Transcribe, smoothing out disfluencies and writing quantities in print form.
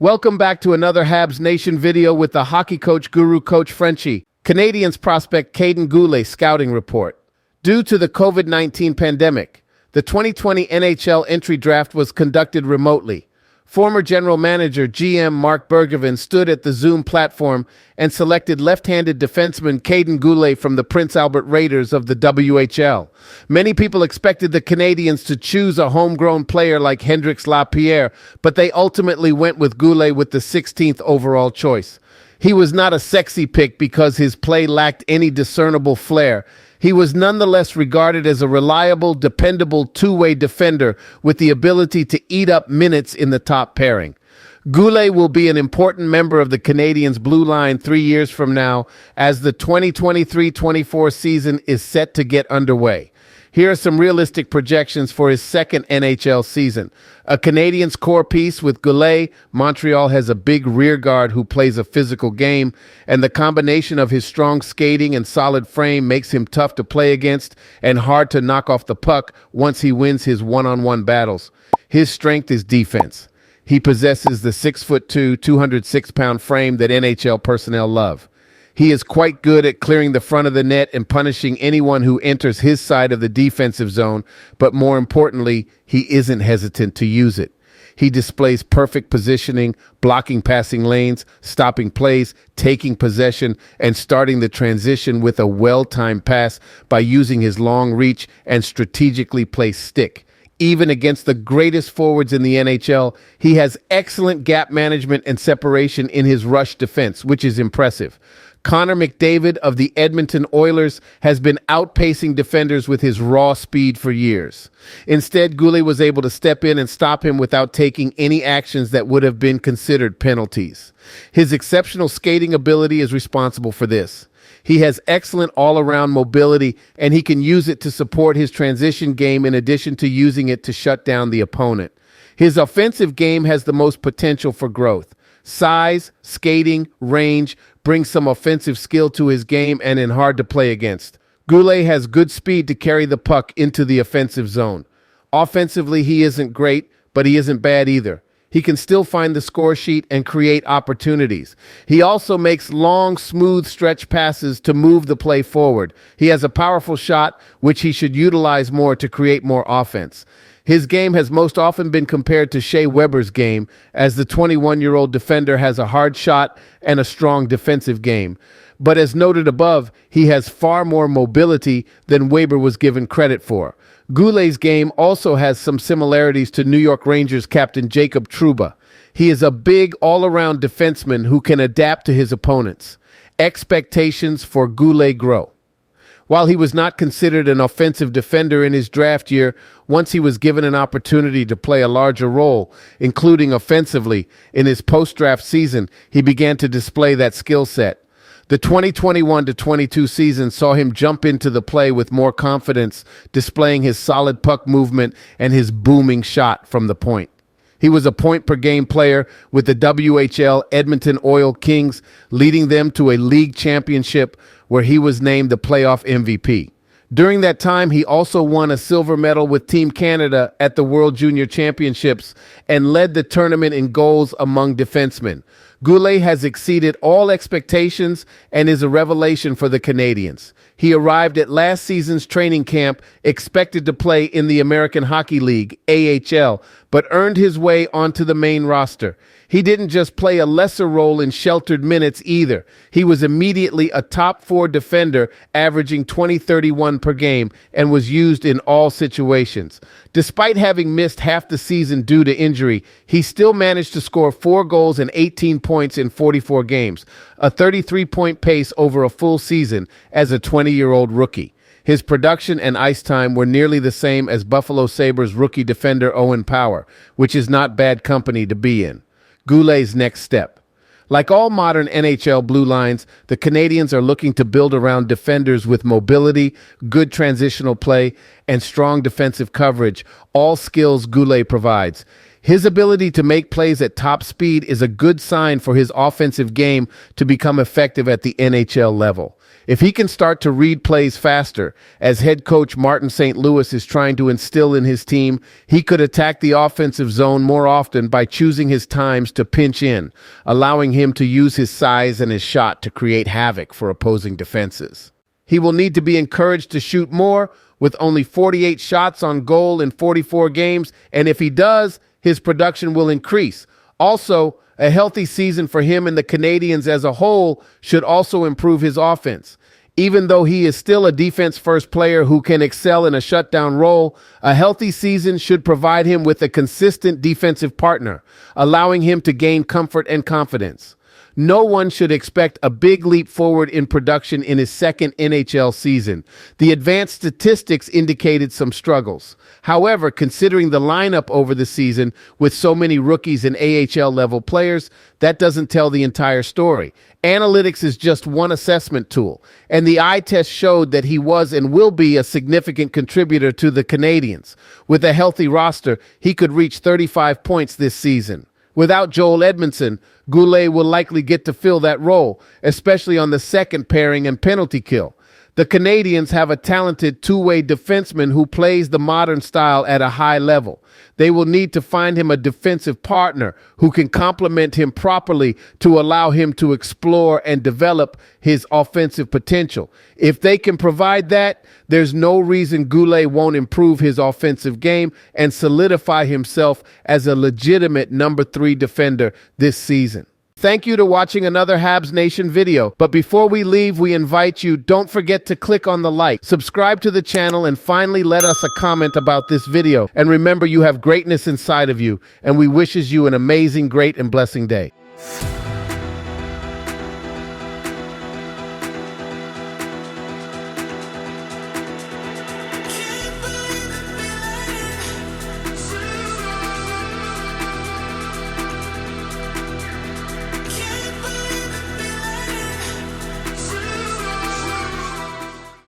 Welcome back to another Habs Nation video with the hockey coach guru, Coach Frenchy. Canadiens prospect Guhle scouting report. Due to the COVID-19 pandemic, the 2020 NHL entry draft was conducted remotely. Former general manager GM Mark Bergevin stood at the Zoom platform and selected left-handed defenseman Guhle from the Prince Albert Raiders of the WHL. Many people expected the Canadiens to choose a homegrown player like Hendrix Lapierre, but they ultimately went with Guhle with the 16th overall choice. He was not a sexy pick because his play lacked any discernible flair. He was nonetheless regarded as a reliable, dependable two-way defender with the ability to eat up minutes in the top pairing. Guhle will be an important member of the Canadiens' blue line 3 years from now as the 2023-24 season is set to get underway. Here are some realistic projections for his second NHL season. A Canadiens core piece with Guhle. Montreal has a big rear guard who plays a physical game, and the combination of his strong skating and solid frame makes him tough to play against and hard to knock off the puck once he wins his one-on-one battles. His strength is defense. He possesses the 6'2", 206-pound frame that NHL personnel love. He is quite good at clearing the front of the net and punishing anyone who enters his side of the defensive zone, but more importantly, he isn't hesitant to use it. He displays perfect positioning, blocking passing lanes, stopping plays, taking possession, and starting the transition with a well-timed pass by using his long reach and strategically placed stick. Even against the greatest forwards in the NHL, he has excellent gap management and separation in his rush defense, which is impressive. Connor McDavid of the Edmonton Oilers has been outpacing defenders with his raw speed for years. Instead, Guhle was able to step in and stop him without taking any actions that would have been considered penalties. His exceptional skating ability is responsible for this. He has excellent all-around mobility, and he can use it to support his transition game in addition to using it to shut down the opponent. His offensive game has the most potential for growth. Size, skating, range brings some offensive skill to his game and is hard to play against. Guhle has good speed to carry the puck into the offensive zone. Offensively, he isn't great, but he isn't bad either. He can still find the score sheet and create opportunities. He also makes long, smooth stretch passes to move the play forward. He has a powerful shot, which he should utilize more to create more offense. His game has most often been compared to Shea Weber's game, as the 21-year-old defender has a hard shot and a strong defensive game. But as noted above, he has far more mobility than Weber was given credit for. Guhle's game also has some similarities to New York Rangers captain Jacob Trouba. He is a big all-around defenseman who can adapt to his opponents. Expectations for Guhle grow. While he was not considered an offensive defender in his draft year, once he was given an opportunity to play a larger role, including offensively, in his post-draft season, he began to display that skill set. The 2021-22 season saw him jump into the play with more confidence, displaying his solid puck movement and his booming shot from the point. He was a point-per-game player with the WHL Edmonton Oil Kings, leading them to a league championship where he was named the playoff MVP. During that time, he also won a silver medal with Team Canada at the World Junior Championships and led the tournament in goals among defensemen. Guhle has exceeded all expectations and is a revelation for the Canadiens. He arrived at last season's training camp expected to play in the American Hockey League, AHL, but earned his way onto the main roster. He didn't just play a lesser role in sheltered minutes either. He was immediately a top four defender, averaging 20-31 per game, and was used in all situations. Despite having missed half the season due to injury, he still managed to score 4 goals and 18 points in 44 games, a 33-point pace over a full season as a 20-year-old rookie. His production and ice time were nearly the same as Buffalo Sabres rookie defender Owen Power, which is not bad company to be in. Guhle's next step. Like all modern NHL blue lines, the Canadiens are looking to build around defenders with mobility, good transitional play, and strong defensive coverage, all skills Guhle provides. His ability to make plays at top speed is a good sign for his offensive game to become effective at the NHL level. If he can start to read plays faster, as head coach Martin St. Louis is trying to instill in his team, he could attack the offensive zone more often by choosing his times to pinch in, allowing him to use his size and his shot to create havoc for opposing defenses. He will need to be encouraged to shoot more, with only 48 shots on goal in 44 games, and if he does, his production will increase. Also, a healthy season for him and the Canadiens as a whole should also improve his offense. Even though he is still a defense-first player who can excel in a shutdown role, a healthy season should provide him with a consistent defensive partner, allowing him to gain comfort and confidence. No one should expect a big leap forward in production in his second NHL season. The advanced statistics indicated some struggles. However, considering the lineup over the season with so many rookies and AHL-level players, that doesn't tell the entire story. Analytics is just one assessment tool, and the eye test showed that he was and will be a significant contributor to the Canadiens. With a healthy roster, he could reach 35 points this season. Without Joel Edmondson, Guhle will likely get to fill that role, especially on the second pairing and penalty kill. The Canadiens have a talented two-way defenseman who plays the modern style at a high level. They will need to find him a defensive partner who can complement him properly to allow him to explore and develop his offensive potential. If they can provide that, there's no reason Guhle won't improve his offensive game and solidify himself as a legitimate number 3 defender this season. Thank you to watching another Habs Nation video. But before we leave, we invite you, don't forget to click on the like, subscribe to the channel, and finally let us a comment about this video. And remember, you have greatness inside of you, and we wishes you an amazing, great, and blessing day.